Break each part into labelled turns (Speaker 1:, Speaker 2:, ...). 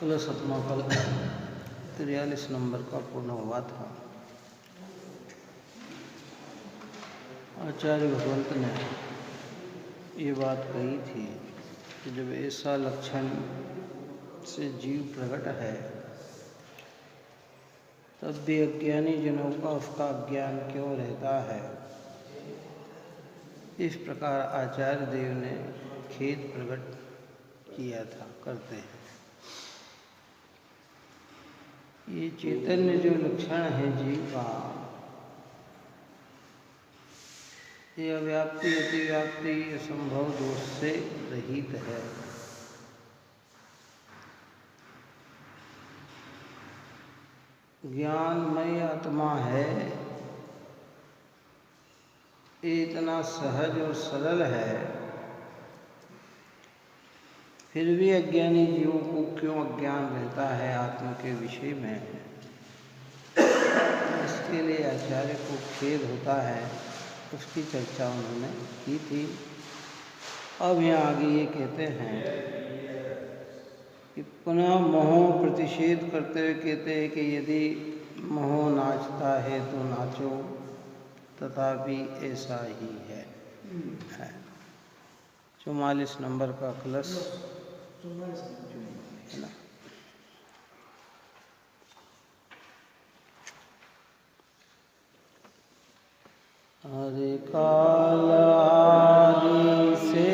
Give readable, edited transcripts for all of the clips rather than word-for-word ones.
Speaker 1: कल 7वां कल 43 नंबर का पूर्ण हुआ था। आचार्य भगवंत ने ये बात कही थी कि जब ऐसा लक्षण से जीव प्रकट है तब भी अज्ञानी जनों का उसका ज्ञान क्यों रहता है। इस प्रकार आचार्य देव ने खेद प्रकट किया था, करते हैं। ये चैतन्य जो लक्षण है जीव का, ये अव्याप्ति अतिव्याप्ति असंभव दोष से रहित है। ज्ञानमय आत्मा है, इतना सहज और सरल है, फिर भी अज्ञानी जीवों को क्यों अज्ञान रहता है आत्मा के विषय में। इसके लिए आचार्य को खेद होता है, उसकी चर्चा उन्होंने की थी। अब यहाँ आगे ये कहते हैं कि पुनः मोह प्रतिषेध करते हुए कहते हैं कि यदि मोह नाचता है तो नाचो, तथापि ऐसा ही है। 44 नंबर का कलश है ना। हरे काल आदि से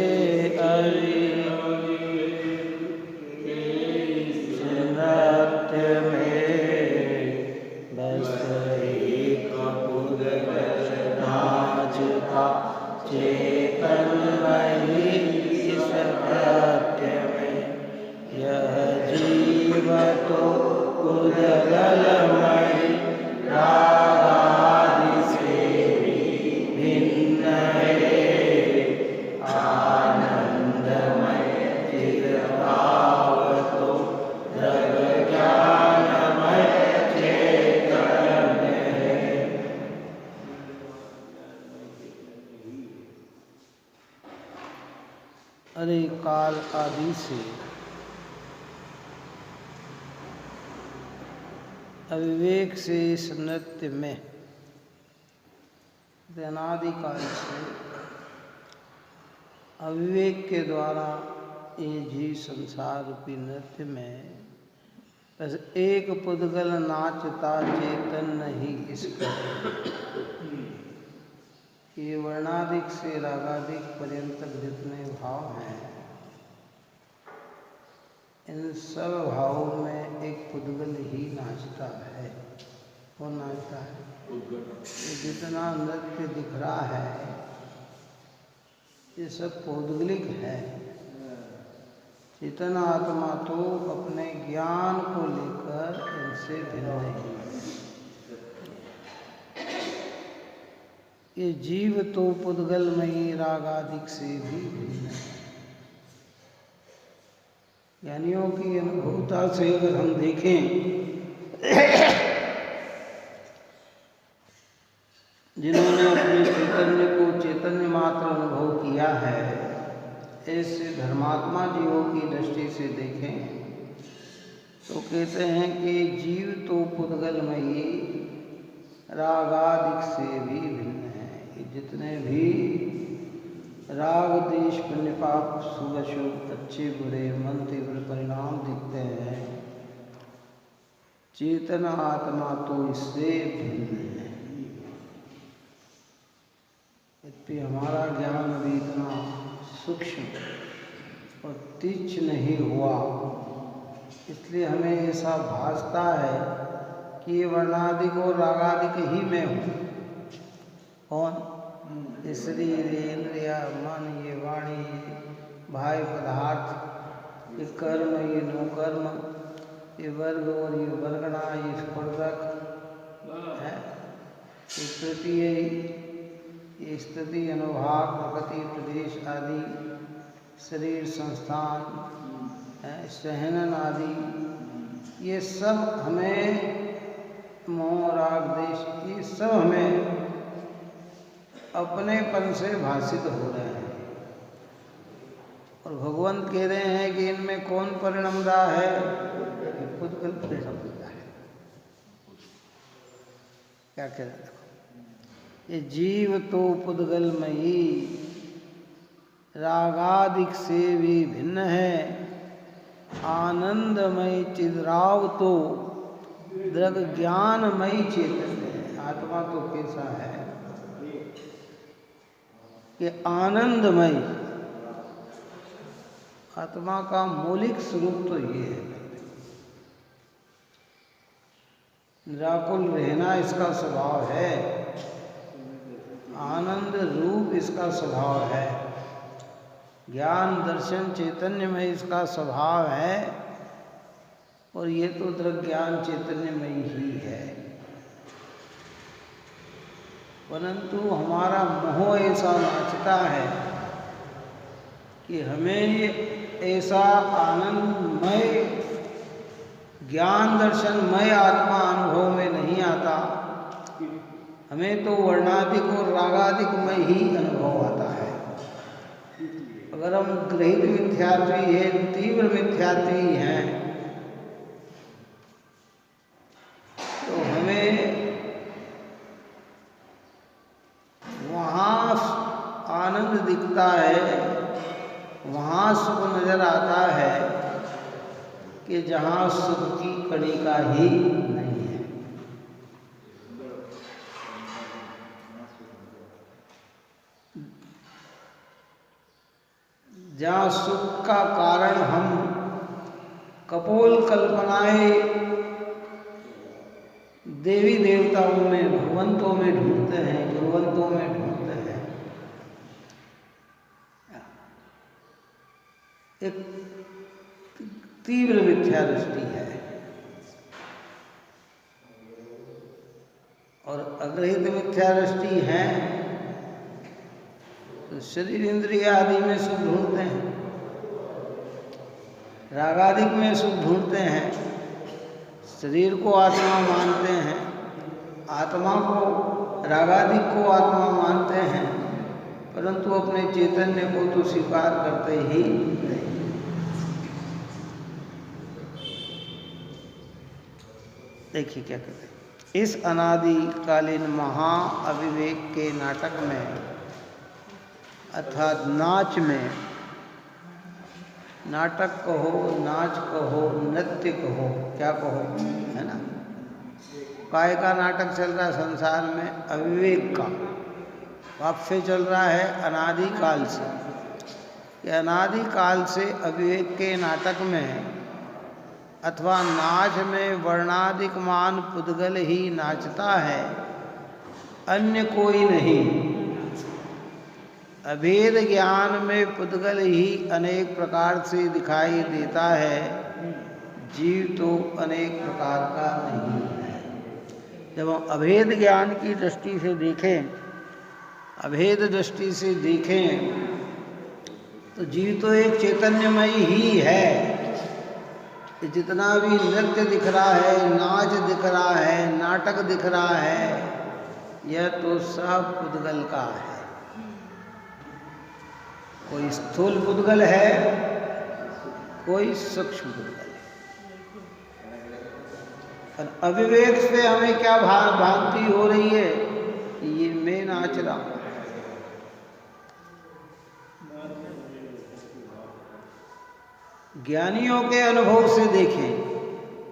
Speaker 1: नृत्य में बस एक नाचता चेतन वही इस नृत्य में। यह जीव तो उदगलमय रागादि से भिन्न है, आनंदमय चिद्भाव तो जग ज्ञानमय चैतन्य है। अरे काल आदि से अविवेक से इस नृत्य में, अनादिकाल से अविवेक के द्वारा ये जीव संसार रूपी नृत्य में बस एक पुद्गल नाचता चेतन नहीं इसका। ये वर्णादिक से रागादिक पर्यंत जितने भाव हैं, इन सब भावों में एक पुद्गल ही नाचता है। कौन नाचता है? ये जितना नृत्य दिख रहा है ये सब पौद्गलिक है। चेतन आत्मा तो अपने ज्ञान को लेकर इनसे भिन्न है। ये जीव तो पुद्गलमयी रागादिक से भी भिन्न है। ज्ञानियों की अनुभवता से अगर हम देखें, जिन्होंने अपने चैतन्य को चैतन्य मात्र अनुभव किया है, ऐसे धर्मात्मा जीवों की दृष्टि से देखें तो कहते हैं कि जीव तो पुद्गलमयी रागादिक से भी भिन्न है। ये जितने भी राग देश पुण्य पाप शुभ अशुभ अच्छे बुरे मन तीव्र परिणाम दिखते हैं, चेतन आत्मा तो इससे भिन्न है। यद्यपि हमारा ज्ञान अभी इतना सूक्ष्म और तीक्ष्ण नहीं हुआ, इसलिए हमें ऐसा भासता है कि ये वर्णादिक और रागादिक ही में हूँ। कौन? ये शरीर, ये इंद्रिया, मन, ये वाणी, ये बाह्य पदार्थ, ये कर्म, ये नौकर्म, ये वर्ग और ये वर्गणा, ये स्पर्धक है, ये तृतीय, ये स्थिति अनुभाग प्रकृति प्रदेश आदि, शरीर संस्थान है, सहनन आदि, ये सब हमें मोह राग देश, ये सब हमें अपनेपन से भाषित हो रहे हैं। और भगवंत कह रहे हैं कि इनमें कौन परिणम रहा है? पुद्गल प्रेरणा मिलता है। क्या कह रहे देखो, ये जीव तो पुद्गलमयी रागादिक से भी भिन्न है, आनंदमय चिद्राव तो दृग ज्ञानमयी चेतन है। आत्मा तो कैसा है कि आनंदमय, आत्मा का मौलिक स्वरूप तो ये है, निराकुल रहना इसका स्वभाव है, आनंद रूप इसका स्वभाव है, ज्ञान दर्शन चैतन्य में इसका स्वभाव है, और ये तो दृग ज्ञान चैतन्य में ही है। परंतु हमारा मोह ऐसा नाचता है कि हमें ऐसा आनंदमय ज्ञान दर्शनमय आत्मा अनुभव में नहीं आता, हमें तो वर्णाधिक और रागाधिकमय ही अनुभव आता है। अगर हम ग्रहित मिथ्यात्वी हैं, तीव्र मिथ्यात्वी हैं, तो हमें वहाँ आनंद दिखता है, वहाँ सुख नजर आता है कि जहाँ सुख की कणिका ही नहीं है। जहाँ सुख का कारण हम कपोल कल्पनाएं देवी देवताओं में, भगवंतों में ढूंढते हैं, गुरुवंतों में ढूंढते हैं, एक तीव्र मिथ्या दृष्टि है। और अग्रहित मिथ्या दृष्टि है तो शरीर इंद्रिय आदि में सुख ढूंढते हैं, रागादिक में सुख ढूंढते हैं, शरीर को आत्मा मानते हैं, आत्मा को रागादिक को आत्मा मानते हैं, परंतु अपने चैतन्य को तो स्वीकार करते ही नहीं। देखिए क्या कहते हैं, इस अनादिकालीन महा अविवेक के नाटक में अर्थात नाच में, नाटक कहो, नाच कहो, नृत्य कहो, क्या कहो, है ना, काय का नाटक चल रहा है संसार में, अविवेक का। कब से चल रहा है? अनादिकाल से। कि अनादिकाल से अविवेक के नाटक में अथवा नाच में वर्णादिक मान पुद्गल ही नाचता है, अन्य कोई नहीं। अभेद ज्ञान में पुद्गल ही अनेक प्रकार से दिखाई देता है, जीव तो अनेक प्रकार का नहीं है। जब हम अभेद ज्ञान की दृष्टि से देखें, अभेद दृष्टि से देखें, तो जीव तो एक चैतन्यमय ही है। जितना भी नृत्य दिख रहा है, नाच दिख रहा है, नाटक दिख रहा है, यह तो सब पुद्गल का है। कोई स्थूल पुद्गल है, कोई सूक्ष्म पुद्गल है। और अविवेक से हमें क्या भ्रांति हो रही है, ये मैं नाच रहा हूं। ज्ञानियों के अनुभव से देखें,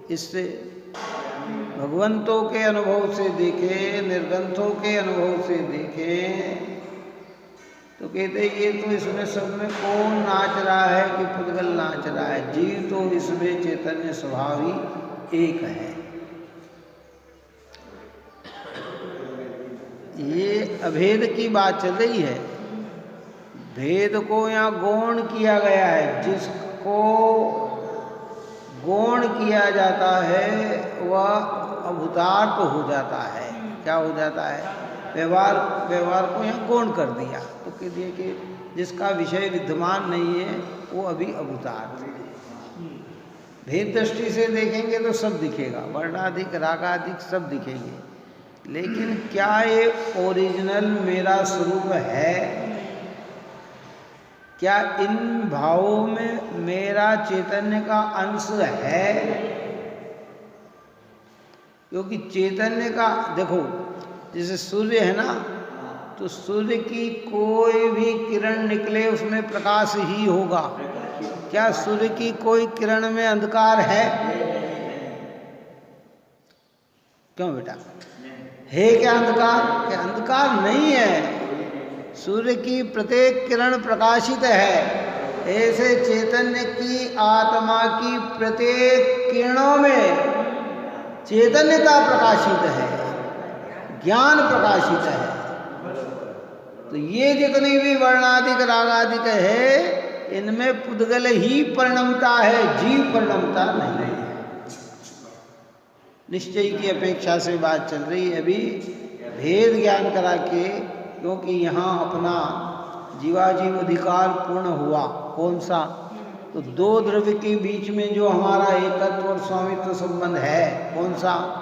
Speaker 1: इससे भगवंतों के अनुभव से देखें, निर्ग्रंथों के अनुभव से देखें, तो कहते ये तो इसमें सब में कौन नाच रहा है कि पुद्गल नाच रहा है? जीव तो इसमें चैतन्य स्वभाव ही एक है। ये अभेद की बात चल रही है। भेद को यहाँ गौण किया गया है। जिसको गौण किया जाता है वह अभूतार्थ हो जाता है। क्या हो जाता है? व्यवहार को यहाँ गौण कर दिया, तो कह दिया कि जिसका विषय विद्यमान नहीं है वो अभी अभूतार्थ है। भेद दृष्टि से देखेंगे तो सब दिखेगा, वर्णाधिक रागाधिक सब दिखेंगे, लेकिन क्या ये ओरिजिनल मेरा स्वरूप है? क्या इन भावों में मेरा चैतन्य का अंश है? क्योंकि चैतन्य का देखो, जैसे सूर्य है ना, तो सूर्य की कोई भी किरण निकले उसमें प्रकाश ही होगा। क्या सूर्य की कोई किरण में अंधकार है? क्यों बेटा, है क्या अंधकार? क्या अंधकार नहीं है। सूर्य की प्रत्येक किरण प्रकाशित है। ऐसे चैतन्य की, आत्मा की प्रत्येक किरणों में चैतन्यता प्रकाशित है, ज्ञान प्रकाशित है। तो ये जितनी भी वर्णाधिक रागाधिक है, इनमें पुद्गल ही परिणमता है, जीव परिणमता नहीं है। निश्चय की अपेक्षा से बात चल रही है अभी, भेद ज्ञान करा के, क्योंकि यहाँ अपना जीवाजीव अधिकार पूर्ण हुआ। कौन सा? तो दो द्रव्य के बीच में जो हमारा एकत्व और स्वामित्व संबंध है, कौन सा?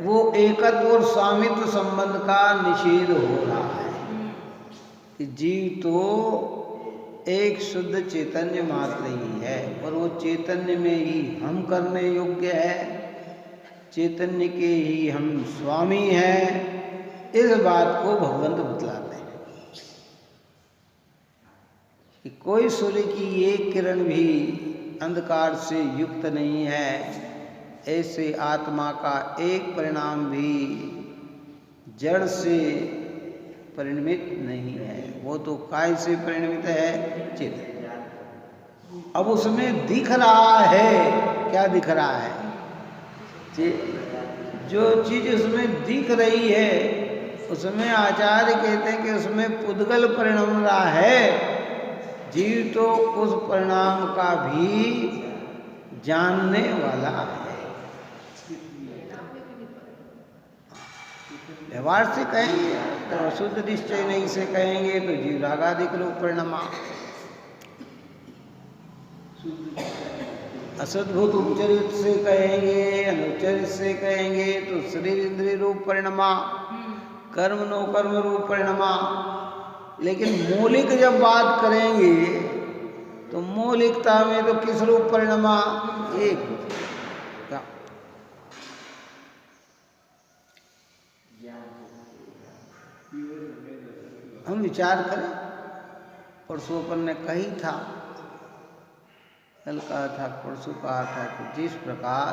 Speaker 1: वो एकत्व और स्वामित्व संबंध का निषेध हो रहा है कि जीव तो एक शुद्ध चैतन्य मात्र ही है, और वो चैतन्य में ही हम करने योग्य है, चैतन्य के ही हम स्वामी हैं। इस बात को भगवंत बतलाते हैं कि कोई सूर्य की एक किरण भी अंधकार से युक्त नहीं है। ऐसे आत्मा का एक परिणाम भी जड़ से परिणमित नहीं है। वो तो काय से परिणमित है? चेतन। अब उसमें दिख रहा है, क्या दिख रहा है? जो चीज उसमें दिख रही है, उसमें आचार्य कहते हैं कि उसमें पुद्गल परिणम रहा है। जीव तो उस परिणाम का भी जानने वाला है। व्यवहार से कहेंगे तो अशुद्ध निश्चय नहीं से कहेंगे तो जीव रागाधिक रूप परिणमा, असद्भुत उपचरित से कहेंगे, अनुचरित से कहेंगे तो शरीर इंद्रिय रूप परिणमा, कर्म नो कर्म रूप परिणमा। लेकिन मौलिक जब बात करेंगे तो मौलिकता में तो किस रूप परिणमा? एक। क्या हम विचार करें, परसों अपन ने कही था, कल कहा था, परसों कहा था कि जिस प्रकार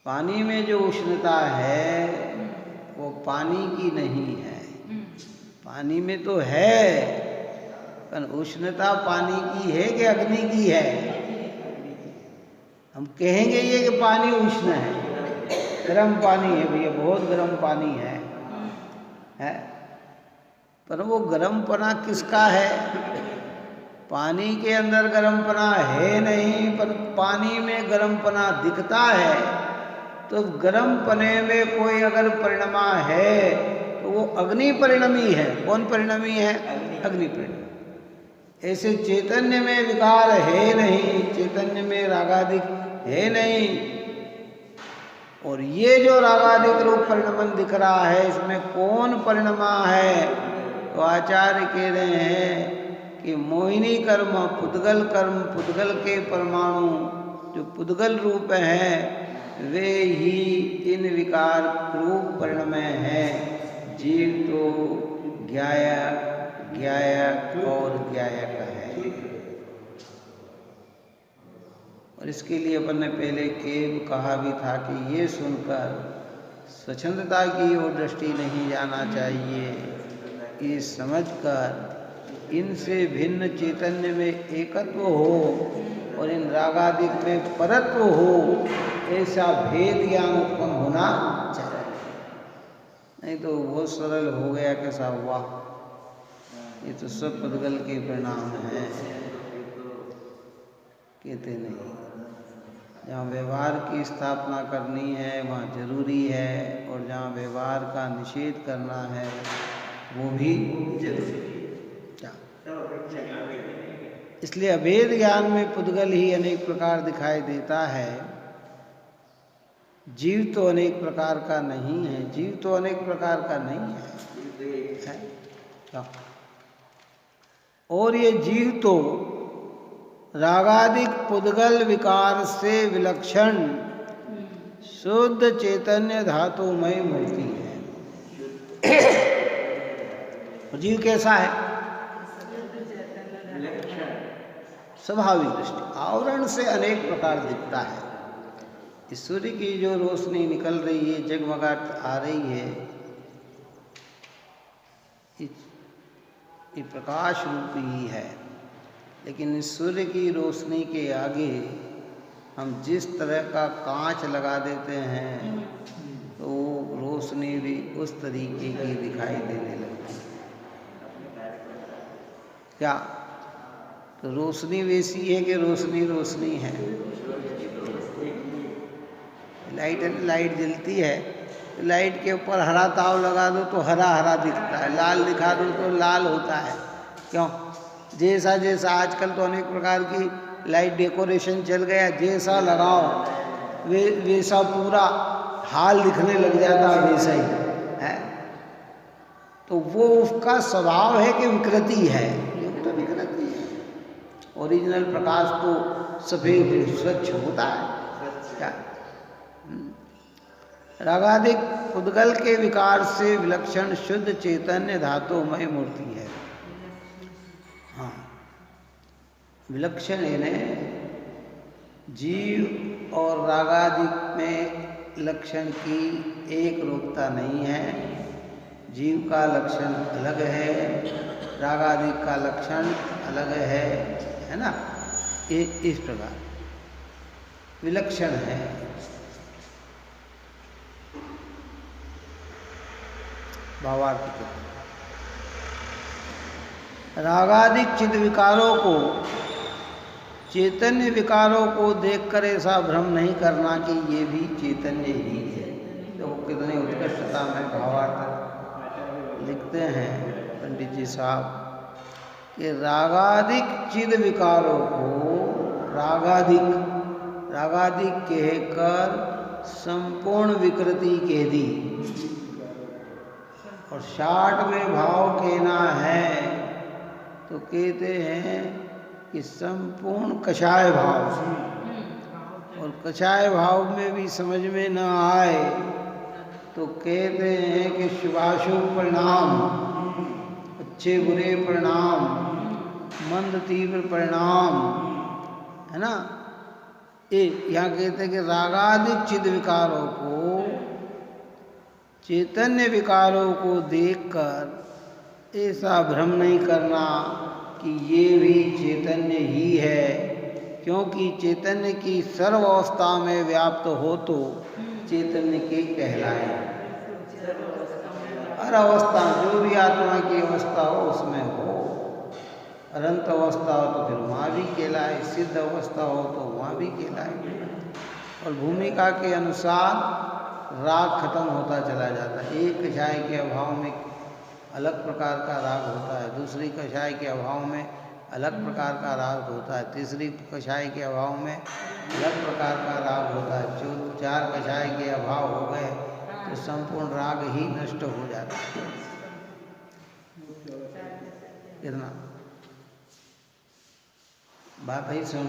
Speaker 1: पानी में जो उष्णता है वो पानी की नहीं है। पानी में तो है, पर उष्णता पानी की है कि अग्नि की है? हम कहेंगे ये कि पानी उष्ण है, गर्म पानी है भैया, बहुत गर्म पानी है, पर वो गर्मपना किसका है? पानी के अंदर गर्मपना है नहीं, पर पानी में गर्मपना दिखता है। तो गर्मपने में कोई अगर परिणमा है तो वो अग्नि परिणमी है। कौन परिणमी है? अग्नि परिणमी। ऐसे चैतन्य में विकार है नहीं, चैतन्य में रागाधिक है नहीं, और ये जो रागाधिक रूप परिणमन दिख रहा है, इसमें कौन परिणमा है? तो आचार्य कह रहे हैं कि मोहिनी कर्म, पुद्गल कर्म, पुद्गल के परमाणु जो पुद्गल रूप हैं वे ही इन विकार रूप परिणमय हैं। जीव तो ज्ञायक और ज्ञायक है। और इसके लिए अपन ने पहले केव कहा भी था कि ये सुनकर स्वच्छंदता की ओर दृष्टि नहीं जाना चाहिए। ये समझकर इनसे भिन्न चैतन्य में एकत्व हो और इन रागादिक में परत्व हो, ऐसा भेद ज्ञान उत्पन्न होना चाहिए। नहीं तो बहुत सरल हो गया कैसा हुआ, ये तो सब पुद्गल के परिणाम हैं, कहते नहीं। जहाँ व्यवहार की स्थापना करनी है वहाँ जरूरी है, और जहाँ व्यवहार का निषेध करना है वो भी जरूरी है। इसलिए अभेद ज्ञान में पुद्गल ही अनेक प्रकार दिखाई देता है, जीव तो अनेक प्रकार का नहीं है। जीव तो अनेक प्रकार का नहीं है। और ये जीव तो रागादिक पुद्गल विकार से विलक्षण शुद्ध चैतन्य धातुमय मूर्ति है। जीव कैसा है? स्वाभाविक दृष्टि आवरण से अनेक प्रकार दिखता है। इस सूर्य की जो रोशनी निकल रही है, जगमगाट आ रही है, ये प्रकाश रूप ही है। लेकिन इस सूर्य की रोशनी के आगे हम जिस तरह का कांच लगा देते हैं तो वो रोशनी भी उस तरीके की दिखाई देने लगती है। क्या तो रोशनी वैसी है कि रोशनी रोशनी है। लाइट जलती है, लाइट के ऊपर हरा ताव लगा दो तो हरा हरा दिखता है, लाल दिखा दो तो लाल होता है। क्यों? जैसा जैसा आजकल तो अनेक प्रकार की लाइट डेकोरेशन चल गया, जैसा लगाओ वैसा पूरा हाल दिखने लग जाता है, वैसा ही है। तो वो उसका स्वभाव है कि विकृति है, ये तो विकृति है। ओरिजिनल प्रकाश तो सफेद स्वच्छ होता है। क्या? रागादिक पुद्गल के विकार से विलक्षण शुद्ध चैतन्य धातुमय मूर्ति है। हाँ, विलक्षण यानी जीव और रागादिक में लक्षण की एक रूपता नहीं है। जीव का लक्षण अलग है, रागादिक का लक्षण अलग है ना। इस प्रकार विलक्षण है। भावार्थ रागादिक चित्त विकारों को, चैतन्य विकारों को देखकर ऐसा भ्रम नहीं करना कि ये भी चैतन्य ही है। तो कितनी उत्कृष्टता में भावार्थ लिखते हैं पंडित जी साहब कि रागादिक चित्त विकारों को रागादिक कहकर संपूर्ण विकृति कह दी और 60वें भाव कहना है तो कहते हैं कि संपूर्ण कषाय भाव। और कषाय भाव में भी समझ में न आए तो कहते हैं कि शुभाशुभ परिणाम, अच्छे बुरे परिणाम, मंद तीव्र परिणाम, है ना। यहाँ कहते हैं कि रागादिक चित्त विकारों को, चैतन्य विकारों को देखकर ऐसा भ्रम नहीं करना कि ये भी चैतन्य ही है, क्योंकि चैतन्य की सर्व अवस्था में व्याप्त हो तो चैतन्य के कहलाए। हर अवस्था, जो भी आत्मा की अवस्था हो उसमें हो। अनंत अवस्था हो तो फिर वहाँ भी कहलाए, सिद्ध अवस्था हो तो वहाँ भी कहलाए। और भूमिका के अनुसार राग खत्म होता चला जाता है। एक कषाय के अभाव में अलग प्रकार का राग होता है, दूसरी कषाय के अभाव में अलग प्रकार का राग होता है, तीसरी कषाय के अभाव में अलग प्रकार का राग होता है। जो 4 कषाय के अभाव हो गए तो संपूर्ण राग ही नष्ट हो जाता है। कितना बात ही सुन।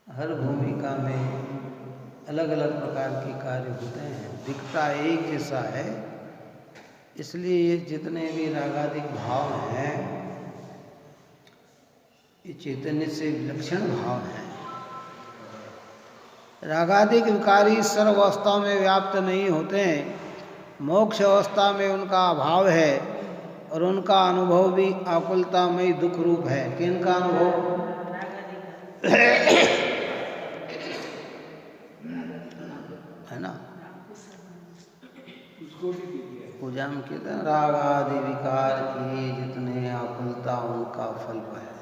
Speaker 1: हर भूमिका में अलग अलग प्रकार के कार्य होते हैं, दिखता एक जैसा है। इसलिए ये जितने भी रागादिक भाव हैं ये चैतन्य से विलक्षण भाव हैं। रागादिक विकारी सर्व अवस्था में व्याप्त नहीं होते हैं, मोक्ष अवस्था में उनका अभाव है और उनका अनुभव भी आकुलतामय दुख रूप है। किनका अनुभव? है ना। पूजा में कहते हैं राग आदि विकार किए जितने आकुलता उनका फल पाया।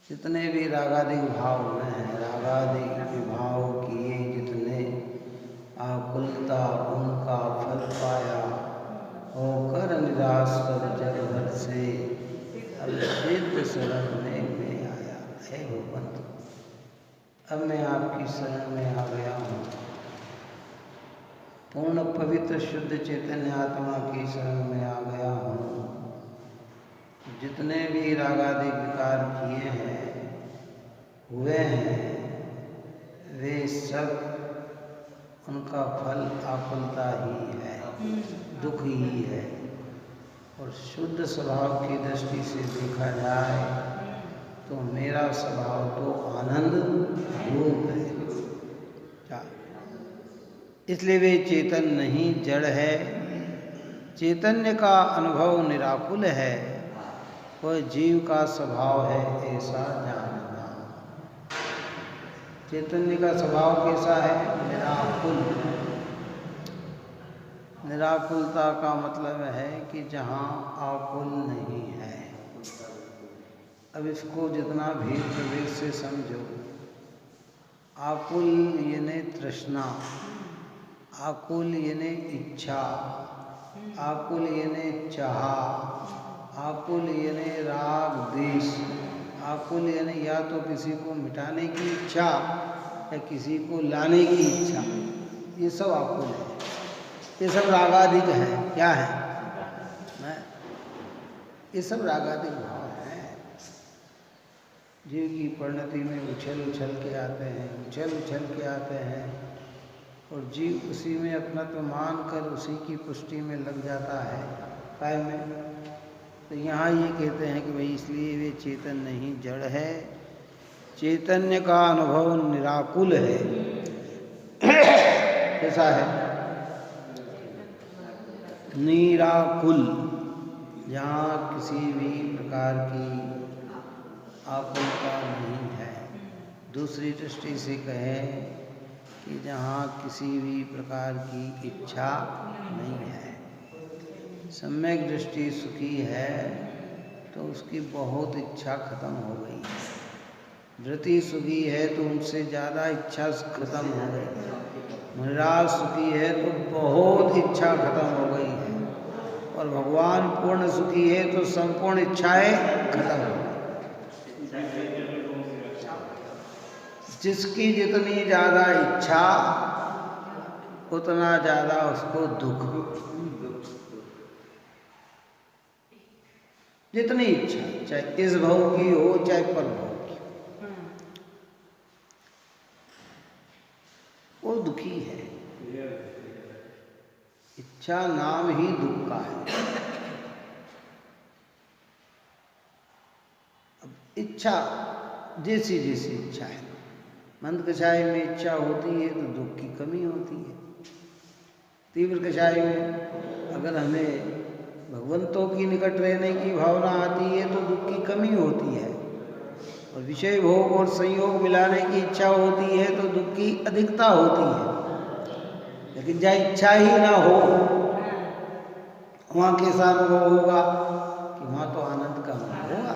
Speaker 1: जितने भी रागादिक भाव में हैं, रागादिक विभाव किए जितने आकुलता उनका फल पाया। होकर निराश सब जग भर से अब सिद्ध शरण में आया। हे भगवंत, अब मैं आपकी शरण में आ गया हूँ। पूर्ण पवित्र शुद्ध चैतन्य आत्मा की शरण में आ गया हूँ। जितने भी रागादि विकार किए हैं, हुए हैं, वे सब उनका फल आकुलता ही है, दुख ही है। और शुद्ध स्वभाव की दृष्टि से देखा जाए तो मेरा स्वभाव तो आनंद रूप है। इसलिए वे चेतन नहीं, जड़ है। चैतन्य का अनुभव निराकुल है, वह जीव का स्वभाव है ऐसा जानना। चैतन्य का स्वभाव कैसा है? निराकुल। निराकुलता का मतलब है कि जहाँ आकुल नहीं है। अब इसको जितना भेद विवेक से समझो, आकुल यानी तृष्णा, आकुल यानी इच्छा, आकुल यानी चाह, आकुल यानी राग द्वेष, आकुल यानी या तो किसी को मिटाने की इच्छा या किसी को लाने की इच्छा, ये सब आकुल है। ये सब रागाधिक है। क्या है? ये सब रागाधिक भाव है। जीव की परिणति में उछल उछल के आते हैं, उछल उछल के आते हैं, और जीव उसी में अपना तो मान कर उसी की पुष्टि में लग जाता है काय में। तो यहाँ ये कहते हैं कि भाई इसलिए वे चेतन नहीं, जड़ है। चैतन्य का अनुभव निराकुल है। कैसा है? निराकुल, जहाँ किसी भी प्रकार की आकुलता नहीं है। दूसरी दृष्टि से कहें कि जहाँ किसी भी प्रकार की इच्छा नहीं है। सम्यक दृष्टि सुखी है तो उसकी बहुत इच्छा खत्म हो गई है। वृत्ति सुखी है तो उनसे ज़्यादा इच्छा खत्म हो गई है। निराश सुखी है तो बहुत इच्छा खत्म हो गई है। और भगवान पूर्ण सुखी है तो संपूर्ण इच्छाएं खत्म हो गई। जिसकी जितनी ज़्यादा इच्छा उतना ज़्यादा उसको दुख। जितनी इच्छा, चाहे इस भव की हो चाहे पर भव की, वो दुखी है। इच्छा नाम ही दुख का है। अब इच्छा जैसी जैसी इच्छा है, मंद कषाय में इच्छा होती है तो दुख की कमी होती है। तीव्र कषाय में अगर हमें भगवंतों की निकट रहने की भावना आती है तो दुख की कमी होती है। और विषय भोग और संयोग मिलाने की इच्छा होती है तो दुख की अधिकता होती है। लेकिन जहाँ इच्छा ही ना हो, वहाँ कैसा अनुभव होगा? कि वहाँ तो आनंद का अनुभव होगा।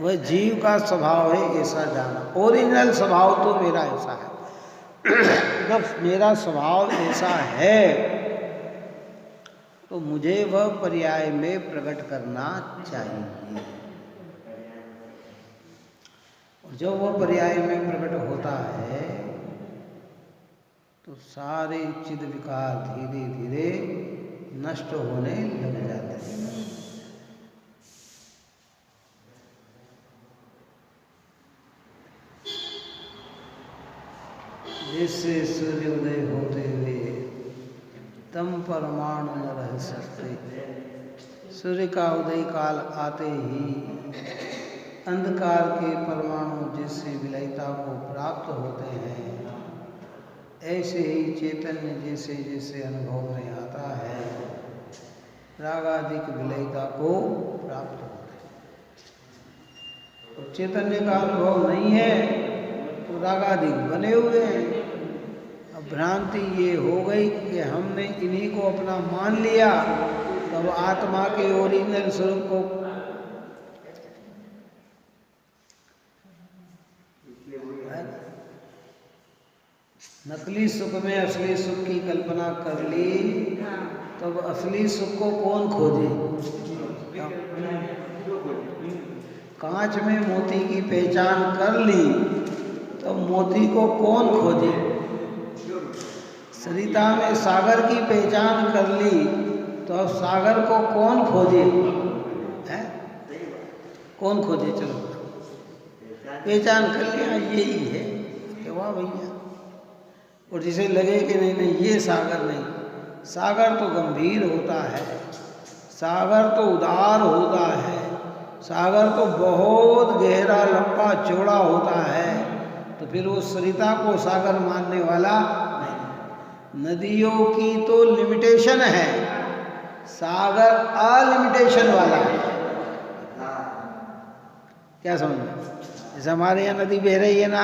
Speaker 1: वह जीव का स्वभाव है ऐसा जाना। ओरिजिनल स्वभाव तो मेरा ऐसा है। जब मेरा स्वभाव ऐसा है तो मुझे वह पर्याय में प्रकट करना चाहिए। और जब वह पर्याय में प्रकट होता है तो सारे चिद विकार धीरे धीरे नष्ट होने लग जाते हैं। जैसे सूर्योदय होते हुए तम परमाणु न रह सकते। सूर्य का उदय काल आते ही अंधकार के परमाणु जिससे विलयता को प्राप्त होते हैं, ऐसे ही चैतन्य जैसे जैसे अनुभव में आता है रागादिक विलयता को प्राप्त होते हैं। तो चैतन्य का अनुभव नहीं है तो रागादिक बने हुए हैं। अब भ्रांति ये हो गई कि हमने इन्हीं को अपना मान लिया, तब आत्मा के ओरिजिनल स्वरूप को नकली सुख में असली सुख की कल्पना कर ली, तब असली सुख को कौन खोजे? कांच में मोती की पहचान कर ली तो मोती को कौन खोजे? सरिता में सागर की पहचान कर ली तो अब सागर को कौन खोजे? कौन खोजे? चलो पहचान कर लिया यही है कि वाह भैया। और जिसे लगे कि नहीं नहीं ये सागर नहीं, सागर तो गंभीर होता है, सागर तो उदार होता है, सागर तो बहुत गहरा लंबा चौड़ा होता है, तो फिर वो सरिता को सागर मानने वाला नहीं। नदियों की तो लिमिटेशन है, सागर अलिमिटेशन वाला है। क्या समझ में? जैसे हमारे यहाँ नदी बह रही है ना,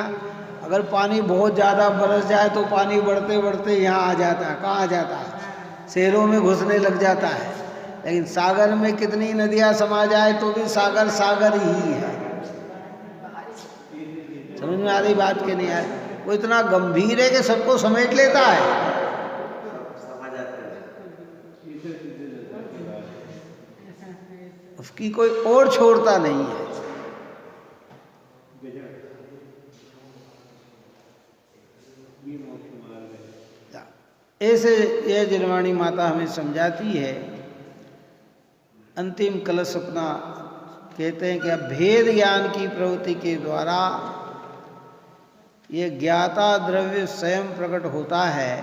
Speaker 1: अगर पानी बहुत ज़्यादा बरस जाए तो पानी बढ़ते बढ़ते यहाँ आ जाता है। कहाँ आ जाता है? शहरों में घुसने लग जाता है। लेकिन सागर में कितनी नदियाँ समा जाए तो भी सागर सागर ही है। समझ में आ रही बात के नहीं आ रही? वो इतना गंभीर है कि सबको समेट लेता है। उसकी कोई और छोड़ता नहीं है। ऐसे यह जलवाणी माता हमें समझाती है। अंतिम कलश अपना कहते हैं कि अब भेद ज्ञान की प्रवृत्ति के द्वारा ये ज्ञाता द्रव्य स्वयं प्रकट होता है।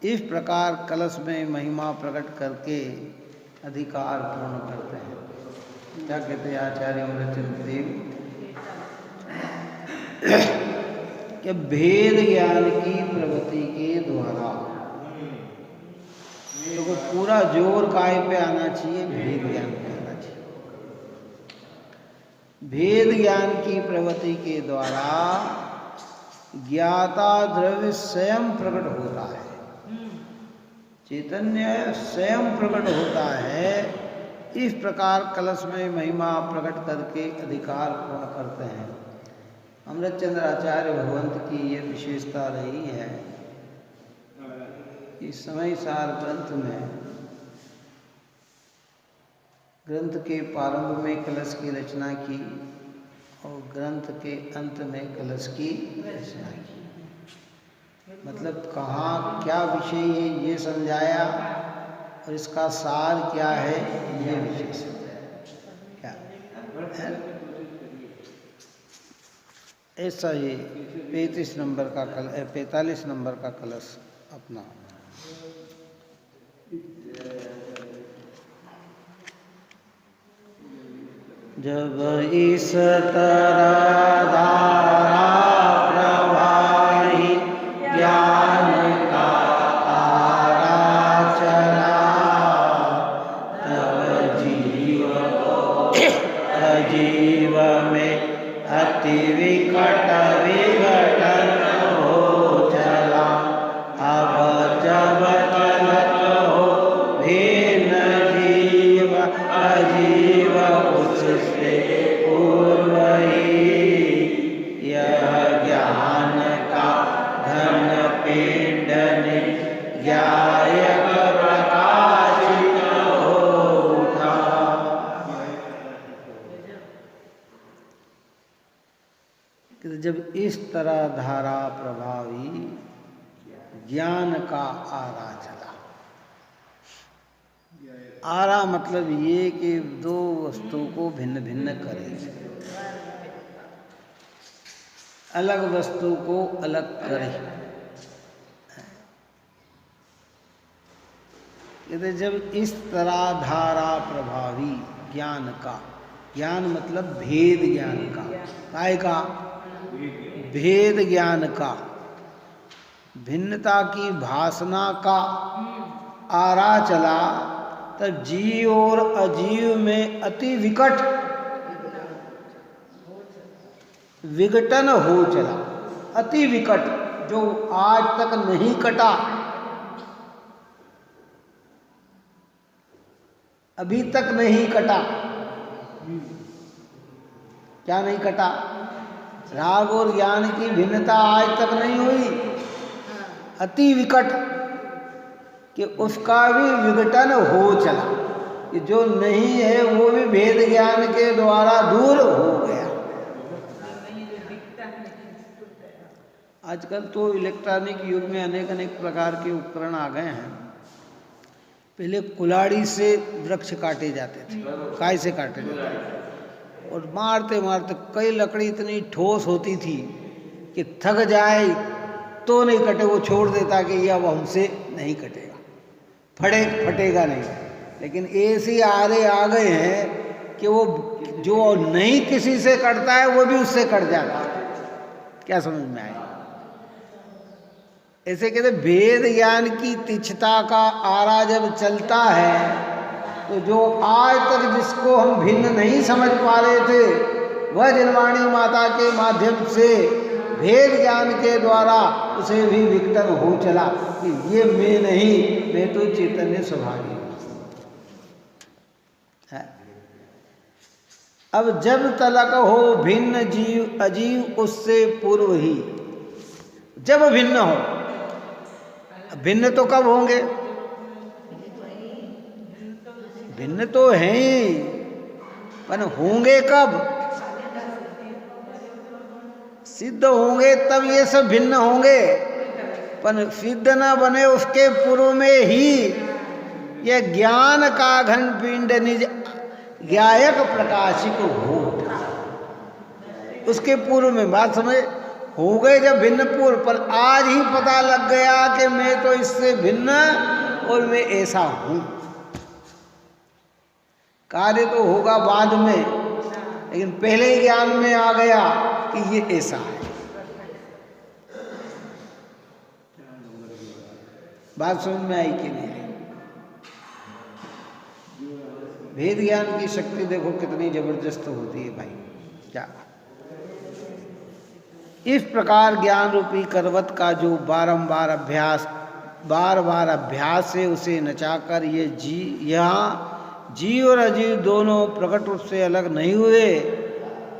Speaker 1: इस प्रकार कलश में महिमा प्रकट करके अधिकार पूर्ण करते हैं। क्या कहते हैं आचार्य अमृतचंद्र देव कि भेद ज्ञान की प्रवृत्ति के द्वारा, तो पूरा जोर काय पे आना चाहिए? भेद ज्ञान पे आना चाहिए। भेद ज्ञान की प्रवृत्ति के द्वारा ज्ञाता द्रव्य स्वयं प्रकट होता है, चैतन्य स्वयं प्रकट होता है। इस प्रकार कलश में महिमा प्रकट करके अधिकार पूर्ण करते हैं। अमृतचंद्र आचार्य भगवंत की ये विशेषता रही है। इस समय सार ग्रंथ में, ग्रंथ के प्रारंभ में कलश की रचना की और ग्रंथ के अंत में कलश की रचना की। मतलब कहाँ क्या विषय है ये समझाया और इसका सार क्या है ये विषय समझाया। क्या है? ऐसा ये 45 नंबर का कलश अपना। जब इस तरह धारा प्रवाही ज्ञान का आरा चला, तब जीव में अति विकट विघटन हो चला। अब जब तलक हो भिन्न जीव अजीव, उससे पूर्व ही यह ज्ञान का घन पिंड ज्ञायक प्रकाशित हो उठा। जब इस तरह धारा प्रभावी ज्ञान का आरा चला। आरा मतलब ये कि दो वस्तु को भिन्न भिन्न करे, अलग वस्तु को अलग करे। कहते जब इस तरह धारा प्रभावी ज्ञान का, ज्ञान मतलब भेद ज्ञान का, काय का? भेद ज्ञान का, भिन्नता की भासना का आरा चला, तब जीव और अजीव में अति विकट विघटन हो चला। अति विकट, जो आज तक नहीं कटा, अभी तक नहीं कटा। क्या नहीं कटा? राग और ज्ञान की भिन्नता आज तक नहीं हुई। अति विकट कि उसका भी विघटन हो चला, कि जो नहीं है वो भी भेद ज्ञान के द्वारा दूर हो गया। आजकल तो इलेक्ट्रॉनिक युग में अनेक अनेक प्रकार के उपकरण आ गए हैं। पहले कुल्हाड़ी से वृक्ष काटे जाते थे। काय से काटे जाते थे? और मारते मारते कई लकड़ी इतनी ठोस होती थी कि थक जाए तो नहीं कटे, वो छोड़ देता कि ये अब हमसे नहीं कटेगा, फटेगा नहीं। लेकिन ऐसे आरे आ गए हैं कि वो जो नहीं किसी से कटता है वो भी उससे कट जाता है। क्या समझ में आए? ऐसे कहते वेद ज्ञान की तिच्छता का आरा जब चलता है तो जो आज तक जिसको हम भिन्न नहीं समझ पा रहे थे वह जिनवाणी माता के माध्यम से भेद ज्ञान के द्वारा उसे भी विकटन हो चला कि ये मैं नहीं, मैं तो चैतन्य स्वभावी हूँ। अब जब तलक हो भिन्न जीव अजीव उससे पूर्व ही, जब भिन्न हो, भिन्न तो कब होंगे? भिन्न तो हैं ही, पर होंगे कब? सिद्ध होंगे तब ये सब भिन्न होंगे, पर सिद्ध न बने उसके पूर्व में ही यह ज्ञान का घन पिंड निज ज्ञायक प्रकाशिक हो। उसके पूर्व में बात समझ हो गए जब भिन्न पूर्व, पर आज ही पता लग गया कि मैं तो इससे भिन्न और मैं ऐसा हूं। कार्य तो होगा बाद में, लेकिन पहले ही ज्ञान में आ गया कि ये ऐसा है। बात समझ में आई कि नहीं? भेद ज्ञान की शक्ति देखो कितनी जबरदस्त होती है भाई। क्या इस प्रकार ज्ञान रूपी करवत का जो बार बार अभ्यास से उसे नचाकर ये यहाँ जीव और अजीव दोनों प्रकट रूप से अलग नहीं हुए,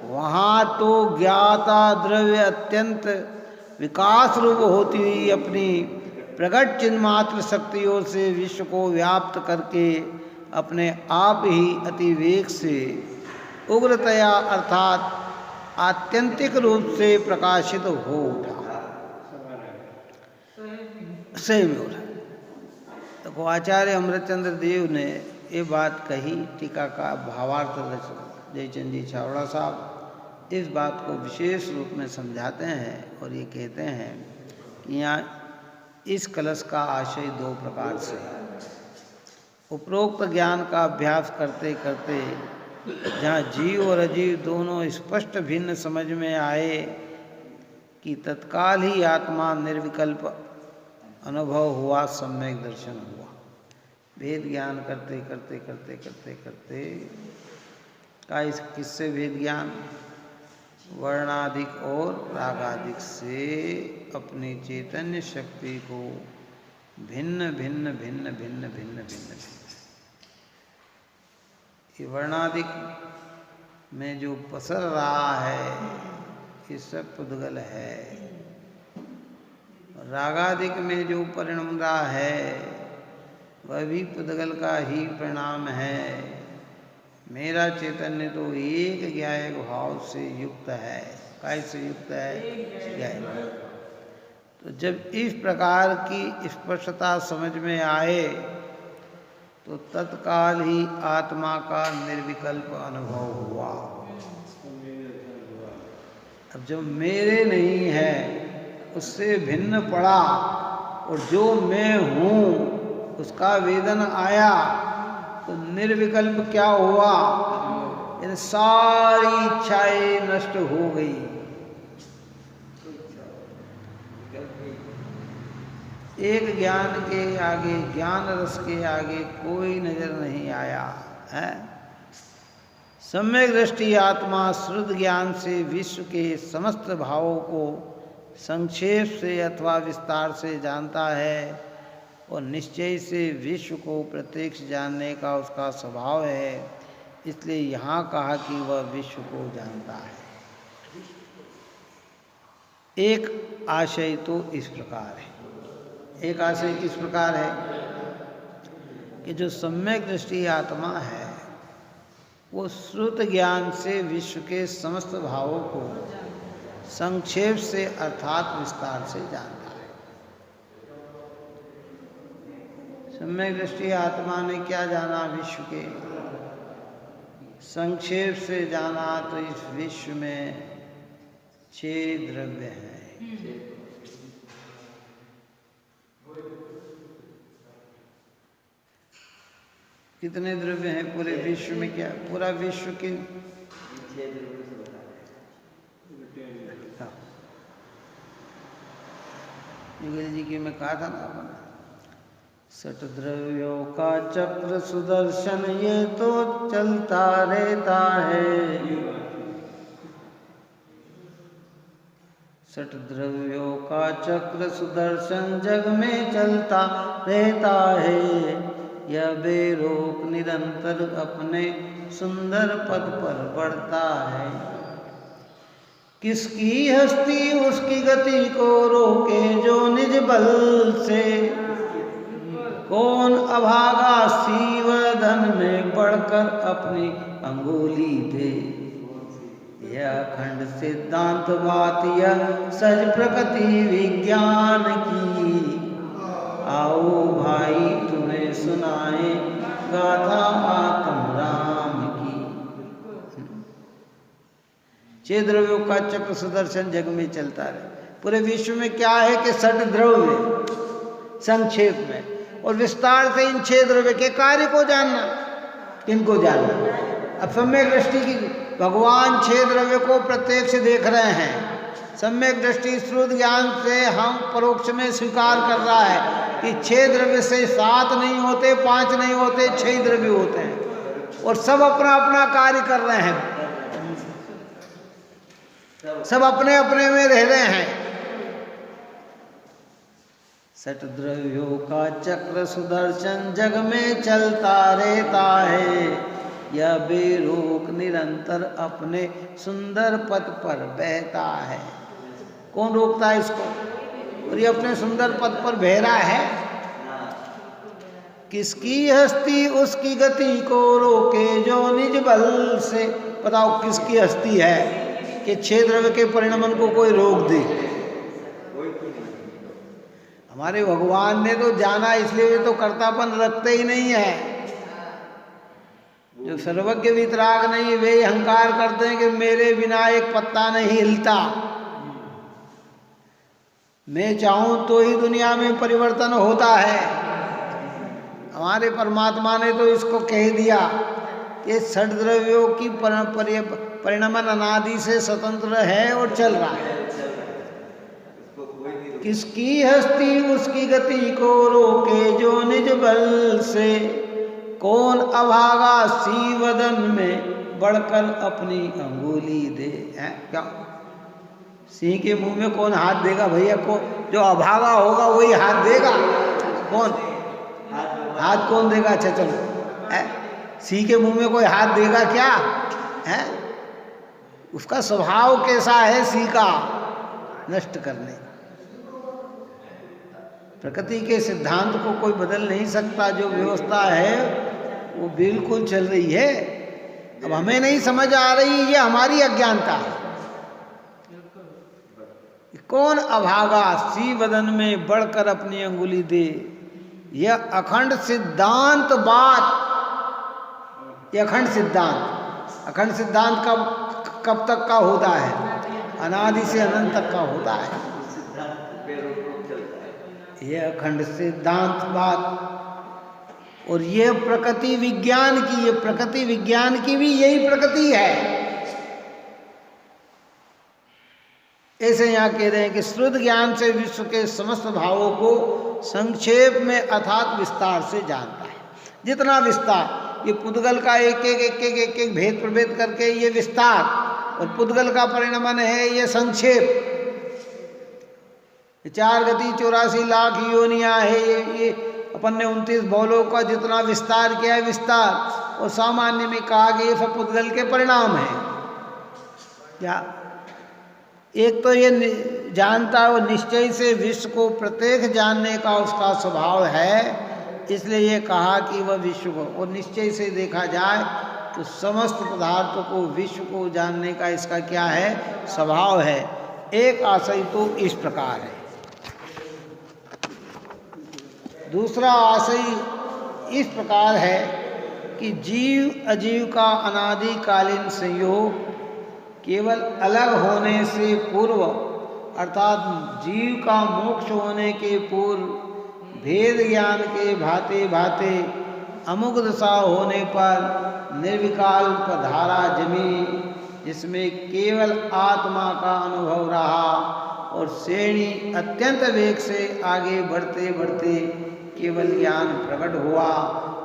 Speaker 1: वहाँ तो ज्ञाता द्रव्य अत्यंत विकास रूप होती हुई अपनी प्रकट चिन्मात्र शक्तियों से विश्व को व्याप्त करके अपने आप ही अतिवेग से उग्रतया अर्थात आत्यंतिक रूप से प्रकाशित हो उठा। सही में उठा। देखो आचार्य अमृतचंद्र देव ने ये बात कही, टीका का भावार्थ जयचंद जी छावड़ा साहब इस बात को विशेष रूप में समझाते हैं और ये कहते हैं कि यहाँ इस कलश का आशय दो प्रकार से है। उपरोक्त ज्ञान का अभ्यास करते करते जहाँ जीव और अजीव दोनों स्पष्ट भिन्न समझ में आए कि तत्काल ही आत्मा निर्विकल्प अनुभव हुआ, सम्यक दर्शन हुआ। भेद ज्ञान करते करते करते करते करते का इस किससे भेद ज्ञान? वर्णाधिक और रागाधिक से अपनी चैतन्य शक्ति को भिन्न भिन्न भिन्न भिन्न भिन्न भिन्न ये वर्णाधिक में जो पसर रहा है ये सब पुद्गल है, रागाधिक में जो परिणम रहा है वह भी पुद्गल का ही परिणाम है। मेरा चैतन्य तो एक ज्ञायक भाव से युक्त है। कैसे युक्त है? ज्ञायक। तो जब इस प्रकार की स्पष्टता समझ में आए तो तत्काल ही आत्मा का निर्विकल्प अनुभव हुआ। अब जो मेरे नहीं है उससे भिन्न पड़ा और जो मैं हूँ उसका वेदन आया तो निर्विकल्प क्या हुआ? इन सारी इच्छाएं नष्ट हो गई। एक ज्ञान के आगे, ज्ञान रस के आगे कोई नजर नहीं आया है। सम्यक दृष्टि आत्मा श्रुत ज्ञान से विश्व के समस्त भावों को संक्षेप से अथवा विस्तार से जानता है और निश्चय से विश्व को प्रत्यक्ष जानने का उसका स्वभाव है। इसलिए यहाँ कहा कि वह विश्व को जानता है। एक आशय तो इस प्रकार है। एक आशय किस प्रकार है कि जो सम्यक दृष्टि आत्मा है वो श्रुत ज्ञान से विश्व के समस्त भावों को संक्षेप से अर्थात विस्तार से जानता है। सम्यक दृष्टि आत्मा ने क्या जाना? विश्व के संक्षेप से जाना तो इस विश्व में 6 द्रव्य हैं। कितने द्रव्य हैं पूरे विश्व में? क्या पूरा विश्व किन 6 द्रव्यों से बना है? युगल जी की मैं कहा था ना अपन, 6 द्रव्यों का चक्र सुदर्शन ये तो चलता रहता है। 6 द्रव्यों का चक्र सुदर्शन जग में चलता रहता है। यह बेरोक निरंतर अपने सुंदर पद पर बढ़ता है। किसकी हस्ती उसकी गति को रोके जो निज बल से, कौन अभागा सीवधन में बढ़कर अपनी अंगुली दे। यह अखंड सिद्धांत बात यह सज प्रकृति विज्ञान की, आओ भाई तुम्हें सुनाए गाथा आत्म राम की। 6 द्रव्यों का चक्र सुदर्शन जग में चलता रहे। पूरे विश्व में क्या है कि 6 द्रव्य संक्षेप में, और विस्तार से इन 6 द्रव्य के कार्य को जानना। किनको जानना? अब सम्यक दृष्टि की भगवान 6 द्रव्य को प्रत्यक्ष देख रहे हैं। सम्यक दृष्टि श्रुत ज्ञान से हम परोक्ष में स्वीकार कर रहा है कि 6 द्रव्य से 7 नहीं होते, 5 नहीं होते, 6 द्रव्य होते हैं, और सब अपना अपना कार्य कर रहे हैं। सब अपने अपने में रह रहे हैं। 6 द्रव्यों का चक्र सुदर्शन जग में चलता रहता है। यह बेरोक निरंतर अपने सुंदर पथ पर बहता है। कौन रोकता है इसको? और ये अपने सुंदर पथ पर बह रहा है। किसकी हस्ती उसकी गति को रोके जो निज बल से। बताओ किसकी हस्ती है कि 6 द्रव्य के परिणमन को कोई रोक दे? हमारे भगवान ने तो जाना, इसलिए वे तो कर्तापन रखते ही नहीं है। जो सर्वज्ञ वितराग नहीं, वे अहंकार करते हैं कि मेरे बिना एक पत्ता नहीं हिलता, मैं चाहूं तो ही दुनिया में परिवर्तन होता है। हमारे परमात्मा ने तो इसको कह दिया कि 6 द्रव्यों की परिणमन अनादि से स्वतंत्र है और चल रहा है। किसकी हस्ती उसकी गति को रोके जो निज बल से, कौन अभागा सीवदन में बढ़कर अपनी अंगुली दे। है क्या? सिंह के मुंह में कौन हाथ देगा भैया? को जो अभागा होगा वही हाथ देगा। कौन हाथ कौन देगा? अच्छा चलो, सिंह के मुंह में कोई हाथ देगा क्या? है उसका स्वभाव कैसा है सिंह का? नष्ट करने का। प्रकृति के सिद्धांत को कोई बदल नहीं सकता। जो व्यवस्था है वो बिल्कुल चल रही है। अब हमें नहीं समझ आ रही, ये हमारी अज्ञानता है। कौन अभागा सी वदन में बढ़कर अपनी अंगुली दे। यह अखंड सिद्धांत बात, यह अखंड सिद्धांत, अखंड सिद्धांत कब तक का होता है? अनादि से अनंत तक का होता है। यह अखंड सिद्धांत बात, और ये प्रकृति विज्ञान की, ये प्रकृति विज्ञान की भी यही प्रकृति है। ऐसे यहाँ कह रहे हैं कि श्रुत ज्ञान से विश्व के समस्त भावों को संक्षेप में अर्थात विस्तार से जानता है। जितना विस्तार, ये पुद्गल का एक एक भेद प्रभेद करके ये विस्तार, और पुद्गल का परिणमन है ये संक्षेप। 4 गति 84 लाख योनियां है। ये अपन ने 29 बौलों का जितना विस्तार किया है विस्तार, और सामान्य में कहा कि ये सब पुद्गल के परिणाम है। क्या एक तो ये जानता है, वो निश्चय से विश्व को प्रत्यक्ष जानने का उसका स्वभाव है, इसलिए ये कहा कि वह विश्व को, और निश्चय से देखा जाए तो समस्त पदार्थों को, विश्व को जानने का इसका क्या है? स्वभाव है। एक आशय तो इस प्रकार है। दूसरा आशय इस प्रकार है कि जीव अजीव का अनादिकालीन संयोग केवल अलग होने से पूर्व अर्थात जीव का मोक्ष होने के पूर्व भेद ज्ञान के भाते भाते अमुक दशा होने पर निर्विकल्प धारा जमी, जिसमें केवल आत्मा का अनुभव रहा और श्रेणी अत्यंत वेग से आगे बढ़ते बढ़ते केवल ज्ञान प्रकट हुआ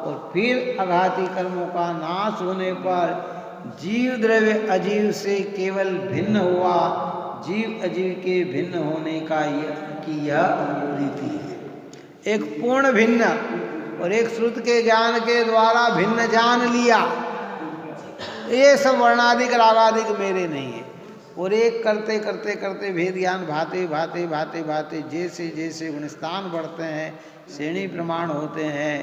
Speaker 1: और फिर आघाती कर्मों का नाश होने पर जीव द्रव्य अजीव से केवल भिन्न हुआ। जीव अजीव के भिन्न होने का यह रीति है। एक पूर्ण भिन्न और एक श्रुत के ज्ञान के द्वारा भिन्न जान लिया, ये सब वर्णाधिक रागाधिक मेरे नहीं है। और एक करते करते करते भेद ज्ञान भाते भाते भाते भाते जैसे जैसे गुणस्थान बढ़ते हैं, श्रेणी प्रमाण होते हैं,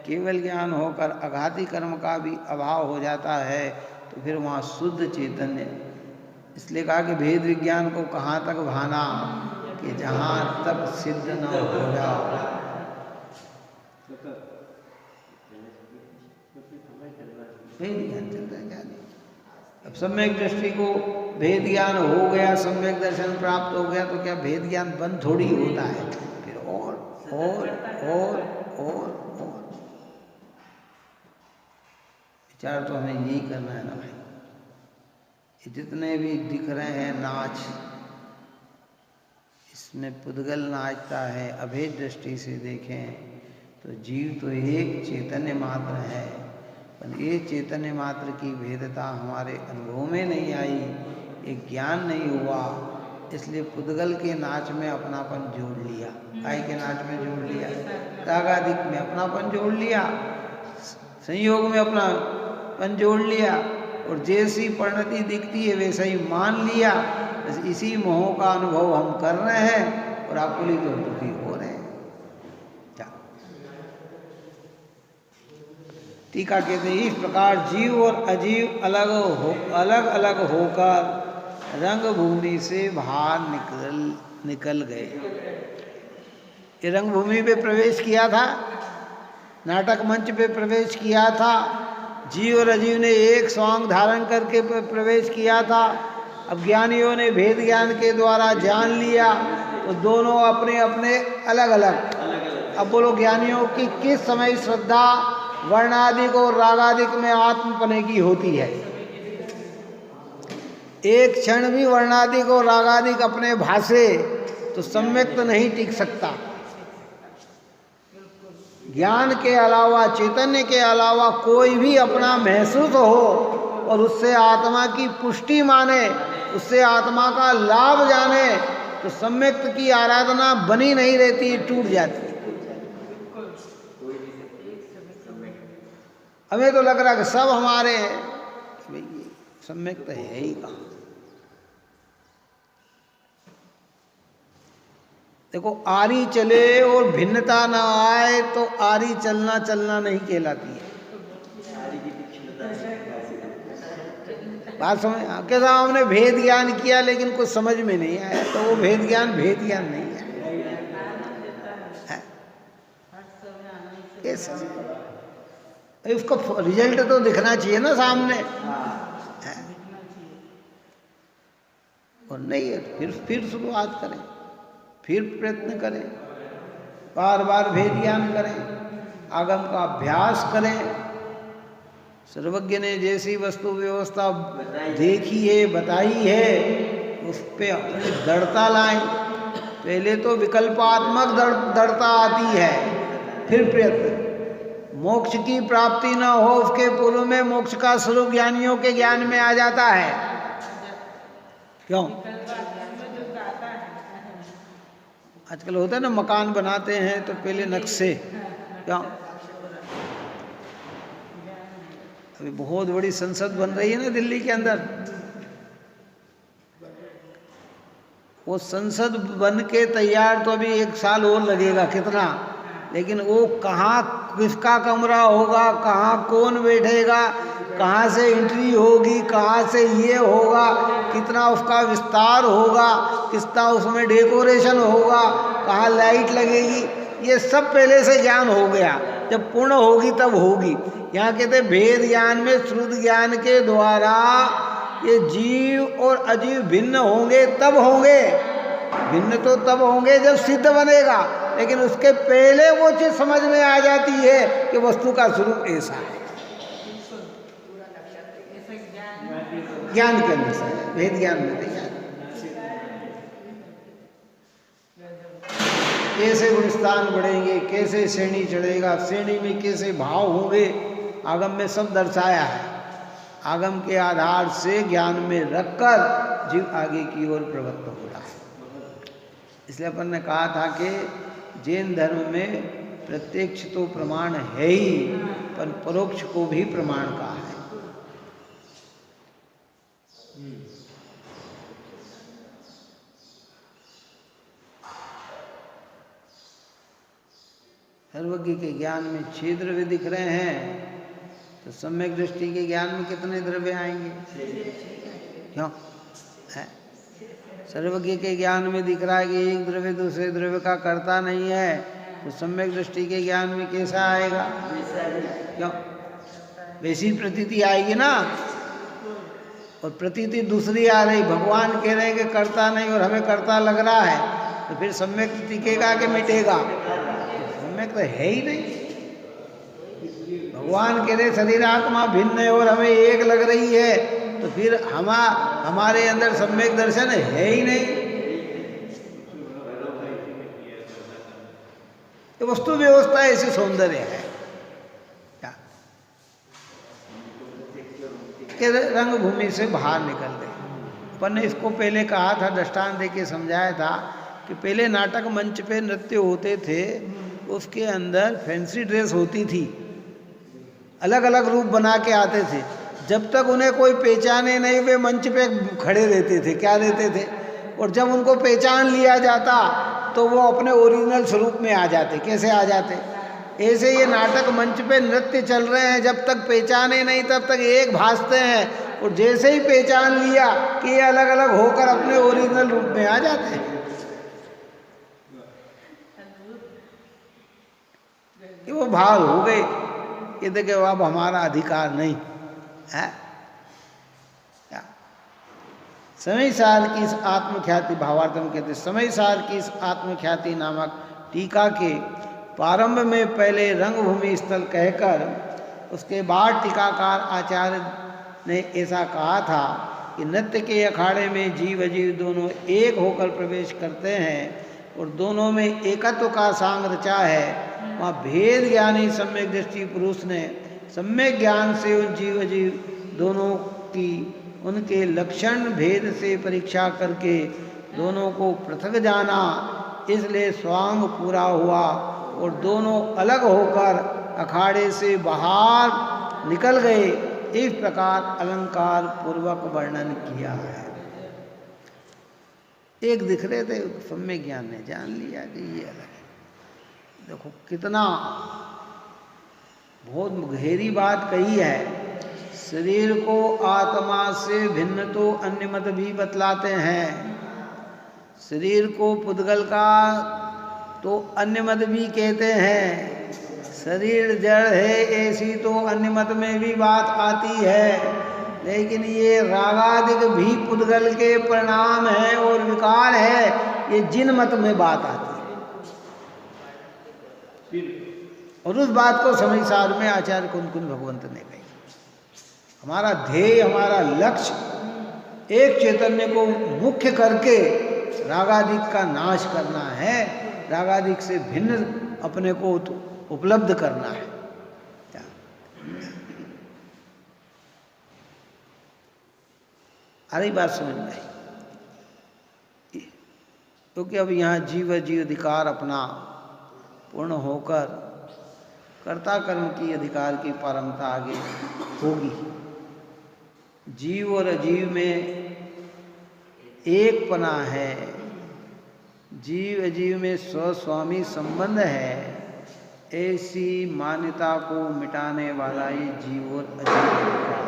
Speaker 1: केवल ज्ञान होकर आघाती कर्म का भी अभाव हो जाता है, तो फिर वहाँ शुद्ध चैतन्य। इसलिए कहा कि भेद विज्ञान को कहाँ तक भाना कि जहाँ तक सिद्ध न हो जाओ। भेद ज्ञान चलता है क्या नहीं। अब सम्यक दृष्टि को भेद ज्ञान हो गया, सम्यक दर्शन प्राप्त हो गया, तो क्या भेद ज्ञान बंद थोड़ी होता है, फिर और विचार तो हमें यही करना है ना भाई। ये जितने भी दिख रहे हैं नाच, इसमें पुद्गल नाचता है, अभेद दृष्टि से देखें तो जीव तो एक चैतन्य मात्र है, पर ये चैतन्य मात्र की भेदता हमारे अनुभव में नहीं आई, एक ज्ञान नहीं हुआ, इसलिए पुद्गल के नाच में अपनापन जोड़ लिया, काय के नाच में जोड़ लिया, रागादिक में अपनापन जोड़ लिया, संयोग में अपनापन जोड़ लिया, और जैसी परिणति दिखती है वैसा ही मान लिया। बस इसी मोह का अनुभव हम कर रहे हैं और आकुलित और दुखी हो रहे हैं। टीका कहते हैं इस प्रकार जीव और अजीव अलग अलग होकर रंग भूमि से बाहर निकल गए। ये रंग भूमि पे प्रवेश किया था, नाटक मंच पे प्रवेश किया था, जीव और अजीव ने एक स्वांग धारण करके प्रवेश किया था। अब ज्ञानियों ने भेद ज्ञान के द्वारा जान लिया, तो दोनों अपने अपने अलग अलग। अब बोलो ज्ञानियों की किस समय श्रद्धा वर्णादिक और रागादिक में आत्मपने की होती है? एक क्षण भी वर्णादिक और रागादिक अपने भाषे तो सम्यक तो नहीं टिक सकता। ज्ञान के अलावा, चैतन्य के अलावा कोई भी अपना महसूस हो और उससे आत्मा की पुष्टि माने, उससे आत्मा का लाभ जाने, तो सम्यक्त की आराधना बनी नहीं रहती, टूट जाती। हमें तो लग रहा कि सब हमारे हैं, भाई सम्यक्त है ही कहाँ। देखो आरी चले और भिन्नता ना आए तो आरी चलना चलना नहीं कहलाती है। बात समझ कैसा? हमने भेद ज्ञान किया लेकिन कुछ समझ में नहीं आया, तो वो भेद ज्ञान नहीं है। कैसा उसका रिजल्ट तो दिखना चाहिए ना सामने, और नहीं है फिर शुरुआत करें, फिर प्रयत्न करें, बार बार भेद ज्ञान करें, आगम का अभ्यास करें। सर्वज्ञ ने जैसी वस्तु व्यवस्था देखी है, बताई है, उस पे अपनी दृढ़ता लाएं। पहले तो विकल्पात्मक दृढ़ता आती है, फिर प्रयत्न। मोक्ष की प्राप्ति न हो उसके पूर्व में मोक्ष का स्वरूप ज्ञानियों के ज्ञान में आ जाता है। क्यों? आजकल होता है ना, मकान बनाते हैं तो पहले नक्शे, क्यों? अभी बहुत बड़ी संसद बन रही है ना दिल्ली के अंदर, वो संसद बन के तैयार तो अभी 1 साल और लगेगा कितना, लेकिन वो कहाँ किसका कमरा होगा, कहाँ कौन बैठेगा, कहाँ से एंट्री होगी, कहाँ से ये होगा, कितना उसका विस्तार होगा, कितना उसमें डेकोरेशन होगा, कहाँ लाइट लगेगी, ये सब पहले से ज्ञान हो गया। जब पूर्ण होगी तब होगी। यहाँ कहते भेद ज्ञान में श्रुत ज्ञान के द्वारा ये जीव और अजीव भिन्न होंगे तब होंगे। भिन्न तो तब होंगे जब सिद्ध बनेगा, लेकिन उसके पहले वो चीज समझ में आ जाती है कि वस्तु का स्वरूप ऐसा है। ज्ञान के अंदर से भेद ज्ञान में कैसे गुणस्थान बढ़ेंगे, कैसे श्रेणी चढ़ेगा, श्रेणी में कैसे भाव होंगे, आगम में सब दर्शाया है। आगम के आधार से ज्ञान में रखकर जीव आगे की ओर प्रवृत्त हो रहा है। इसलिए अपन ने कहा था कि जैन धर्म में प्रत्यक्ष तो प्रमाण है ही, पर परोक्ष को भी प्रमाण कहा है। सर्वज्ञ के ज्ञान में 6 द्रव्य दिख रहे हैं, तो सम्यक दृष्टि के ज्ञान में कितने द्रव्य आएंगे? क्यों है? सर्वज्ञ के ज्ञान में दिख रहा है कि एक द्रव्य दूसरे द्रव्य का कर्ता नहीं है, तो सम्यक दृष्टि के ज्ञान में कैसा आएगा? क्यों? वैसी प्रतीति आएगी ना। और प्रतीति दूसरी आ रही, भगवान कह रहे हैं कि कर्ता नहीं और हमें कर्ता लग रहा है, तो फिर सम्यक टिकेगा कि मिटेगा? सम्यक तो है ही नहीं। भगवान कह रहे शरीर आत्मा भिन्न है और हमें एक लग रही है, तो फिर हमारे अंदर सम्यक दर्शन है ही नहीं। तो वस्तु व्यवस्था ऐसी सौंदर्य है क्या कि रंग भूमि से बाहर निकल गए। अपन ने इसको पहले कहा था, दृष्टांत देके समझाया था कि पहले नाटक मंच पे नृत्य होते थे, उसके अंदर फैंसी ड्रेस होती थी, अलग अलग रूप बना के आते थे। जब तक उन्हें कोई पहचाने नहीं वे मंच पे खड़े रहते थे। क्या रहते थे? और जब उनको पहचान लिया जाता तो वो अपने ओरिजिनल स्वरूप में आ जाते। कैसे आ जाते? ऐसे ये नाटक मंच पे नृत्य चल रहे हैं, जब तक पहचाने नहीं तब तक एक भासते हैं, और जैसे ही पहचान लिया कि ये अलग अलग होकर अपने ओरिजिनल रूप में आ जाते हैं। कि वो भाव हो गए, ये देखे अब हमारा अधिकार नहीं है। समय सार की इस आत्मख्याति, भावार्थ में कहते समय सार की इस आत्मख्याति नामक टीका के प्रारंभ में पहले रंगभूमि स्थल कहकर उसके बाद टीकाकार आचार्य ने ऐसा कहा था कि नृत्य के अखाड़े में जीव अजीव दोनों एक होकर प्रवेश करते हैं और दोनों में एकत्व का सांग रचा है। वहाँ भेद ज्ञानी सम्यक दृष्टि पुरुष ने सम्यक ज्ञान से उन जीव अजीव दोनों की उनके लक्षण भेद से परीक्षा करके दोनों को पृथक जाना, इसलिए स्वांग पूरा हुआ और दोनों अलग होकर अखाड़े से बाहर निकल गए। इस प्रकार अलंकार पूर्वक वर्णन किया है। एक दिख रहे थे, सम्यक ज्ञान ने जान लिया कि ये अलग है। देखो कितना बहुत गहरी बात कही है। शरीर को आत्मा से भिन्न तो अन्य मत भी बतलाते हैं, शरीर को पुद्गल का तो अन्य मत भी कहते हैं, शरीर जड़ है ऐसी तो अन्य मत में भी बात आती है। लेकिन ये रागादिक भी पुद्गल के परिणाम है और विकार है, ये जिन मत में बात आती है। और उस बात को समय सार में आचार्य कुंद भगवंत ने कही। हमारा ध्येय, हमारा लक्ष्य एक चैतन्य को मुख्य करके रागादिक का नाश करना है, रागादिक से भिन्न अपने को उपलब्ध करना है। आ रही बात समझ में आई? क्योंकि अब यहाँ जीव अधिकार अपना पूर्ण होकर कर्ता कर्म की अधिकार की पारमता आगे होगी। जीव और अजीव में एक पना है, जीव अजीव में स्वस्वामी संबंध है। ऐसी मान्यता को मिटाने वाला ये जीव और अजीव है।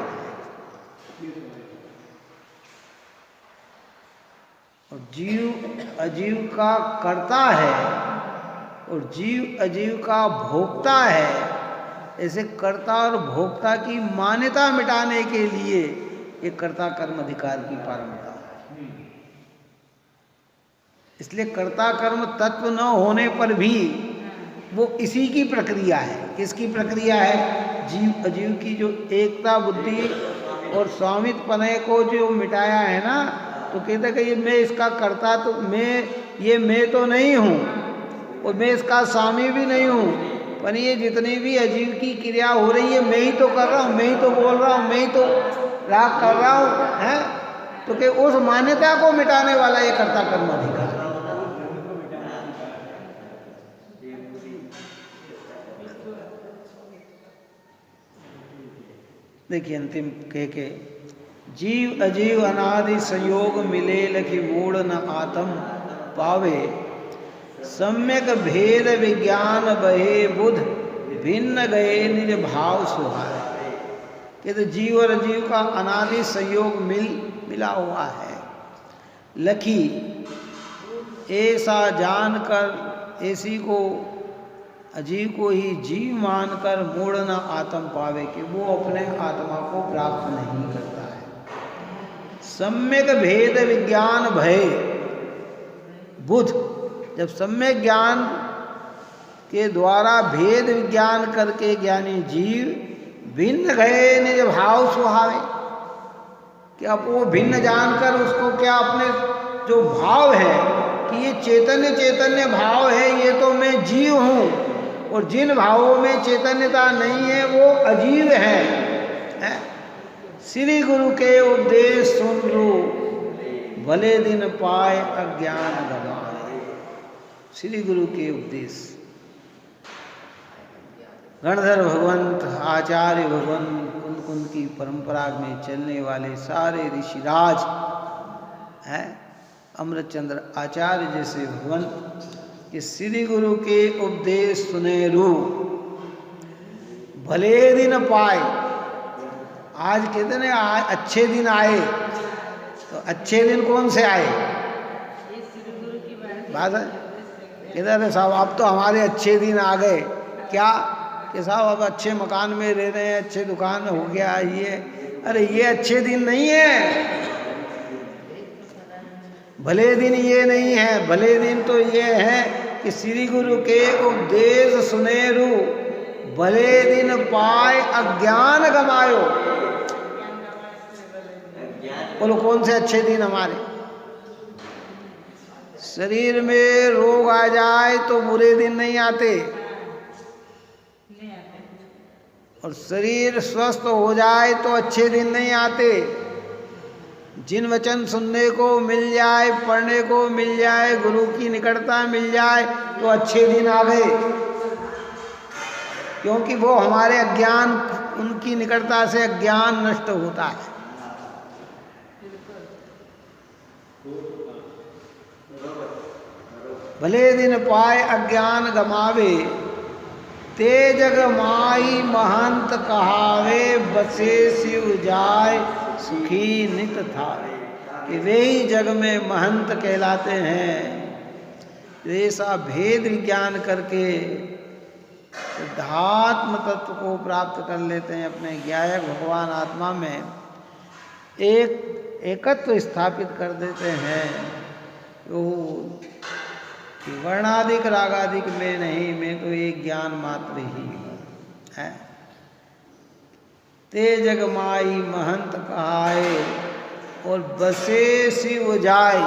Speaker 1: और जीव अजीव का कर्ता है और जीव अजीव का भोक्ता है। ऐसे कर्ता और भोक्ता की मान्यता मिटाने के लिए ये कर्ता कर्म अधिकार की पारंपरा है। इसलिए कर्ता कर्म तत्व न होने पर भी वो इसी की प्रक्रिया है। किसकी प्रक्रिया है? जीव अजीव की जो एकता बुद्धि और स्वामित्वपने को जो मिटाया है ना, तो कहते कि ये मैं इसका कर्ता तो मैं तो नहीं हूँ और मैं इसका स्वामी भी नहीं हूँ, पर ये जितनी भी अजीव की क्रिया हो रही है मैं ही तो कर रहा हूँ, मैं ही तो बोल रहा हूँ, मैं ही तो राग कर रहा हूँ, है। तो कि उस मान्यता को मिटाने वाला ये कर्ता कर्म अधिकार है। देखिए अंतिम के जीव अजीव अनादि संयोग मिले लखि मूढ़ न आत्म पावे, सम्यक भेद विज्ञान बहे बुध भिन्न गए निज भाव सुहाए। कहते जीव और अजीव का अनादि संयोग मिला हुआ है। लखी ऐसा जानकर, ऐसी को अजीव को ही जीव मानकर मूढ़ न आत्म पावे, कि वो अपने आत्मा को प्राप्त नहीं करता है। सम्यक भेद विज्ञान भय बुध, जब सम्यक ज्ञान के द्वारा भेद विज्ञान करके ज्ञानी जीव भिन्न गए निज भाव सुहावे, कि अब वो भिन्न जानकर उसको क्या अपने जो भाव है कि ये चैतन्य भाव है, ये तो मैं जीव हूँ, और जिन भावों में चैतन्यता नहीं है वो अजीव है। श्री गुरु के उपदेश सुन लो, भले दिन पाए अज्ञान गवाए। श्री गुरु के उपदेश, गणधर भगवंत आचार्य भगवंत कुंद कुंद की परंपरा में चलने वाले सारे ऋषिराज हैं, अमृतचंद्र आचार्य जैसे भगवंत कि श्री गुरु के उपदेश सुनेरु भले दिन पाए। आज कहते ना अच्छे दिन आए, तो अच्छे दिन कौन से आए? बात है कहते अरे साहब अब तो हमारे अच्छे दिन आ गए। क्या कि साहब अब अच्छे मकान में रह रहे हैं, अच्छे दुकान हो गया ये, अरे ये अच्छे दिन नहीं है। भले दिन ये नहीं है, भले दिन तो ये है कि श्री गुरु के उपदेश सुनेरु भले दिन पाए अज्ञान गमायो। बोलो कौन से अच्छे दिन हमारे? शरीर में रोग आ जाए तो बुरे दिन नहीं आते, और शरीर स्वस्थ हो जाए तो अच्छे दिन नहीं आते। जिन वचन सुनने को मिल जाए, पढ़ने को मिल जाए, गुरु की निकटता मिल जाए तो अच्छे दिन आ गए, क्योंकि वो हमारे अज्ञान, उनकी निकटता से अज्ञान नष्ट होता है। भले दिन पाए अज्ञान गमावे, ते जग माई महंत कहावे, बसे शिव जाय सुखी नित थावे। कि वे ही जग में महंत कहलाते हैं जो ऐसा भेद विज्ञान करके शुद्धात्म तत्व को प्राप्त कर लेते हैं, अपने ज्ञायक भगवान आत्मा में एकत्व स्थापित कर देते हैं। कि वर्णाधिक रागाधिक में नहीं, मैं तो एक ज्ञान मात्र ही हूँ, है। ते जग माई महंत कहाए, और बसे शिव जाय।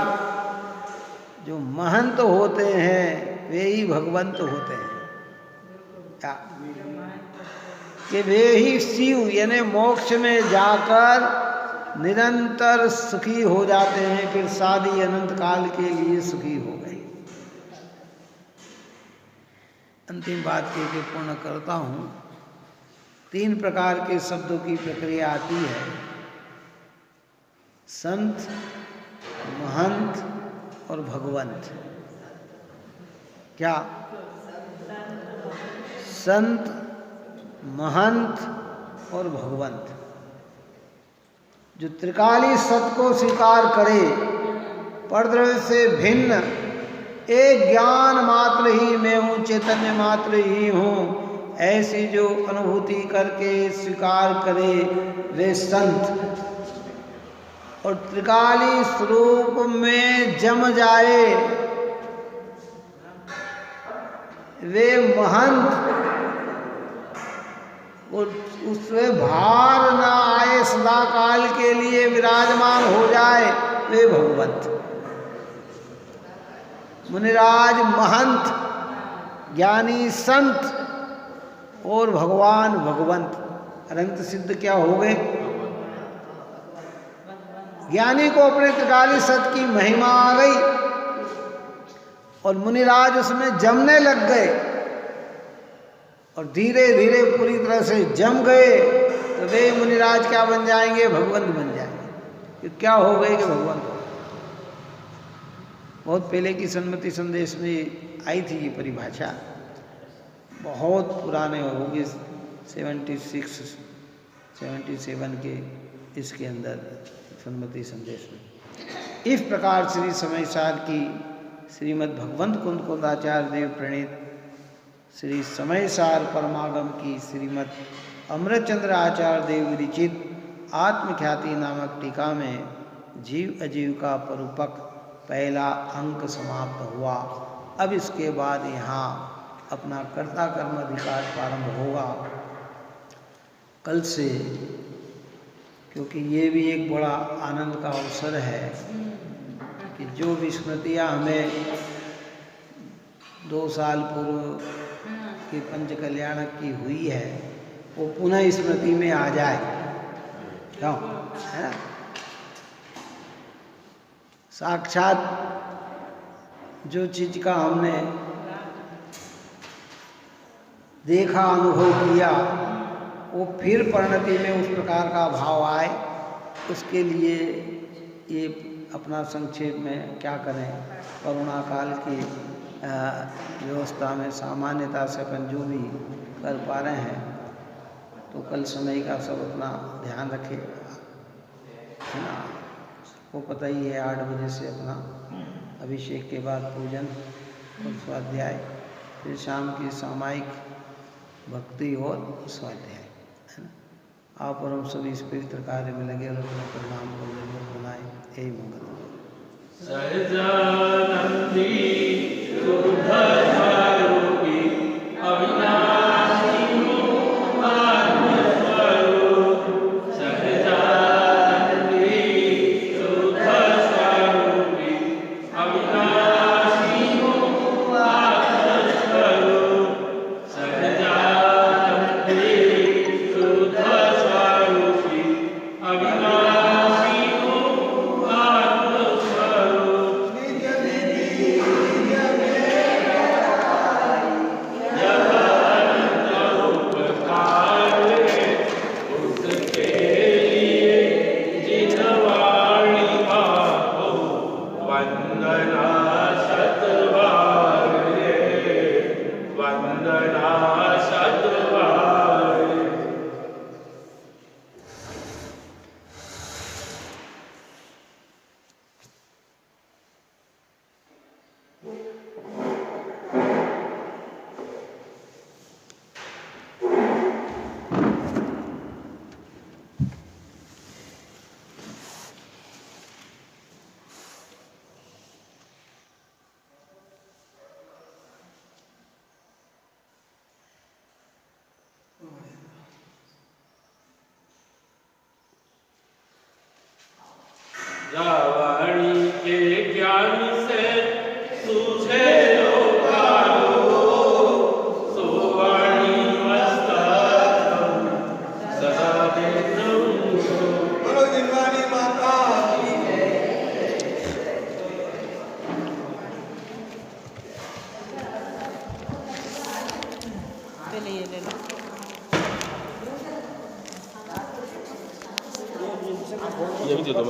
Speaker 1: जो महंत होते हैं वे ही भगवंत होते हैं, क्या कि वे ही शिव यानी मोक्ष में जाकर निरंतर सुखी हो जाते हैं, फिर शादी अनंत काल के लिए सुखी हो गए। अंतिम बात कह के पूर्ण करता हूँ। 3 प्रकार के शब्दों की प्रक्रिया आती है, संत, महंत और भगवंत। क्या? संत, महंत और भगवंत। जो त्रिकाली सत्य को स्वीकार करे, परद्रव्य से भिन्न एक ज्ञान मात्र ही मैं हूँ, चैतन्य मात्र ही हूँ, ऐसी जो अनुभूति करके स्वीकार करे वे संत, और त्रिकाली स्वरूप में जम जाए वे महंत, उसमें भार न आए, सदा काल के लिए विराजमान हो जाए वे भगवत। मुनिराज महंत, ज्ञानी संत और भगवान भगवंत, अनंत सिद्ध क्या हो गए? ज्ञानी को अपने त्रिकाली सत की महिमा आ गई और मुनिराज उसमें जमने लग गए और धीरे धीरे पूरी तरह से जम गए, तो वे मुनिराज क्या बन जाएंगे? भगवंत बन जाएंगे। क्या हो गए कि भगवंत हो? बहुत पहले की सन्मति संदेश में आई थी ये परिभाषा, बहुत पुराने होंगे 76 77 के इसके अंदर सन्मति संदेश में। इस प्रकार श्री समय सार की श्रीमद् भगवंत कुंद कुंदाचार्य देव प्रणीत श्री समय सार परमागम की श्रीमद् अमृतचंद्र आचार्य देव विरचित आत्मख्याति नामक टीका में जीव अजीव का परूपक पहला अंक समाप्त हुआ। अब इसके बाद यहाँ अपना कर्ता कर्म अधिकार प्रारंभ होगा कल से, क्योंकि ये भी एक बड़ा आनंद का अवसर है कि जो विस्मृतियाँ हमें 2 साल पूर्व की पंच कल्याणक की हुई है वो पुनः स्मृति में आ जाए, क्यों है ना? साक्षात जो चीज का हमने देखा अनुभव किया वो फिर परिणति में उस प्रकार का भाव आए, उसके लिए ये अपना संक्षेप में क्या करें, कोरोना काल की व्यवस्था में सामान्यता से अपन जो भी कर पा रहे हैं, तो कल समय का सब अपना ध्यान रखें, है ना? वो पता ही है 8 बजे से अपना अभिषेक के बाद पूजन और स्वाध्याय, फिर शाम की सामायिक भक्ति और स्वाध्याय, है ना? आप और हम सभी इस पवित्र कार्य में लगे और अपने परिणाम को निर्मल बनाए। यही मंगल। सहजानंदी शुद्धरूपी अविनाशी
Speaker 2: वाणी के ज्ञान से तुझे लोकालो, सो वाणी मस्तकम सदा देतम। बोलो जिनवाणी माता की जय।
Speaker 3: चलिए ले लो।
Speaker 2: ये भी दे दो।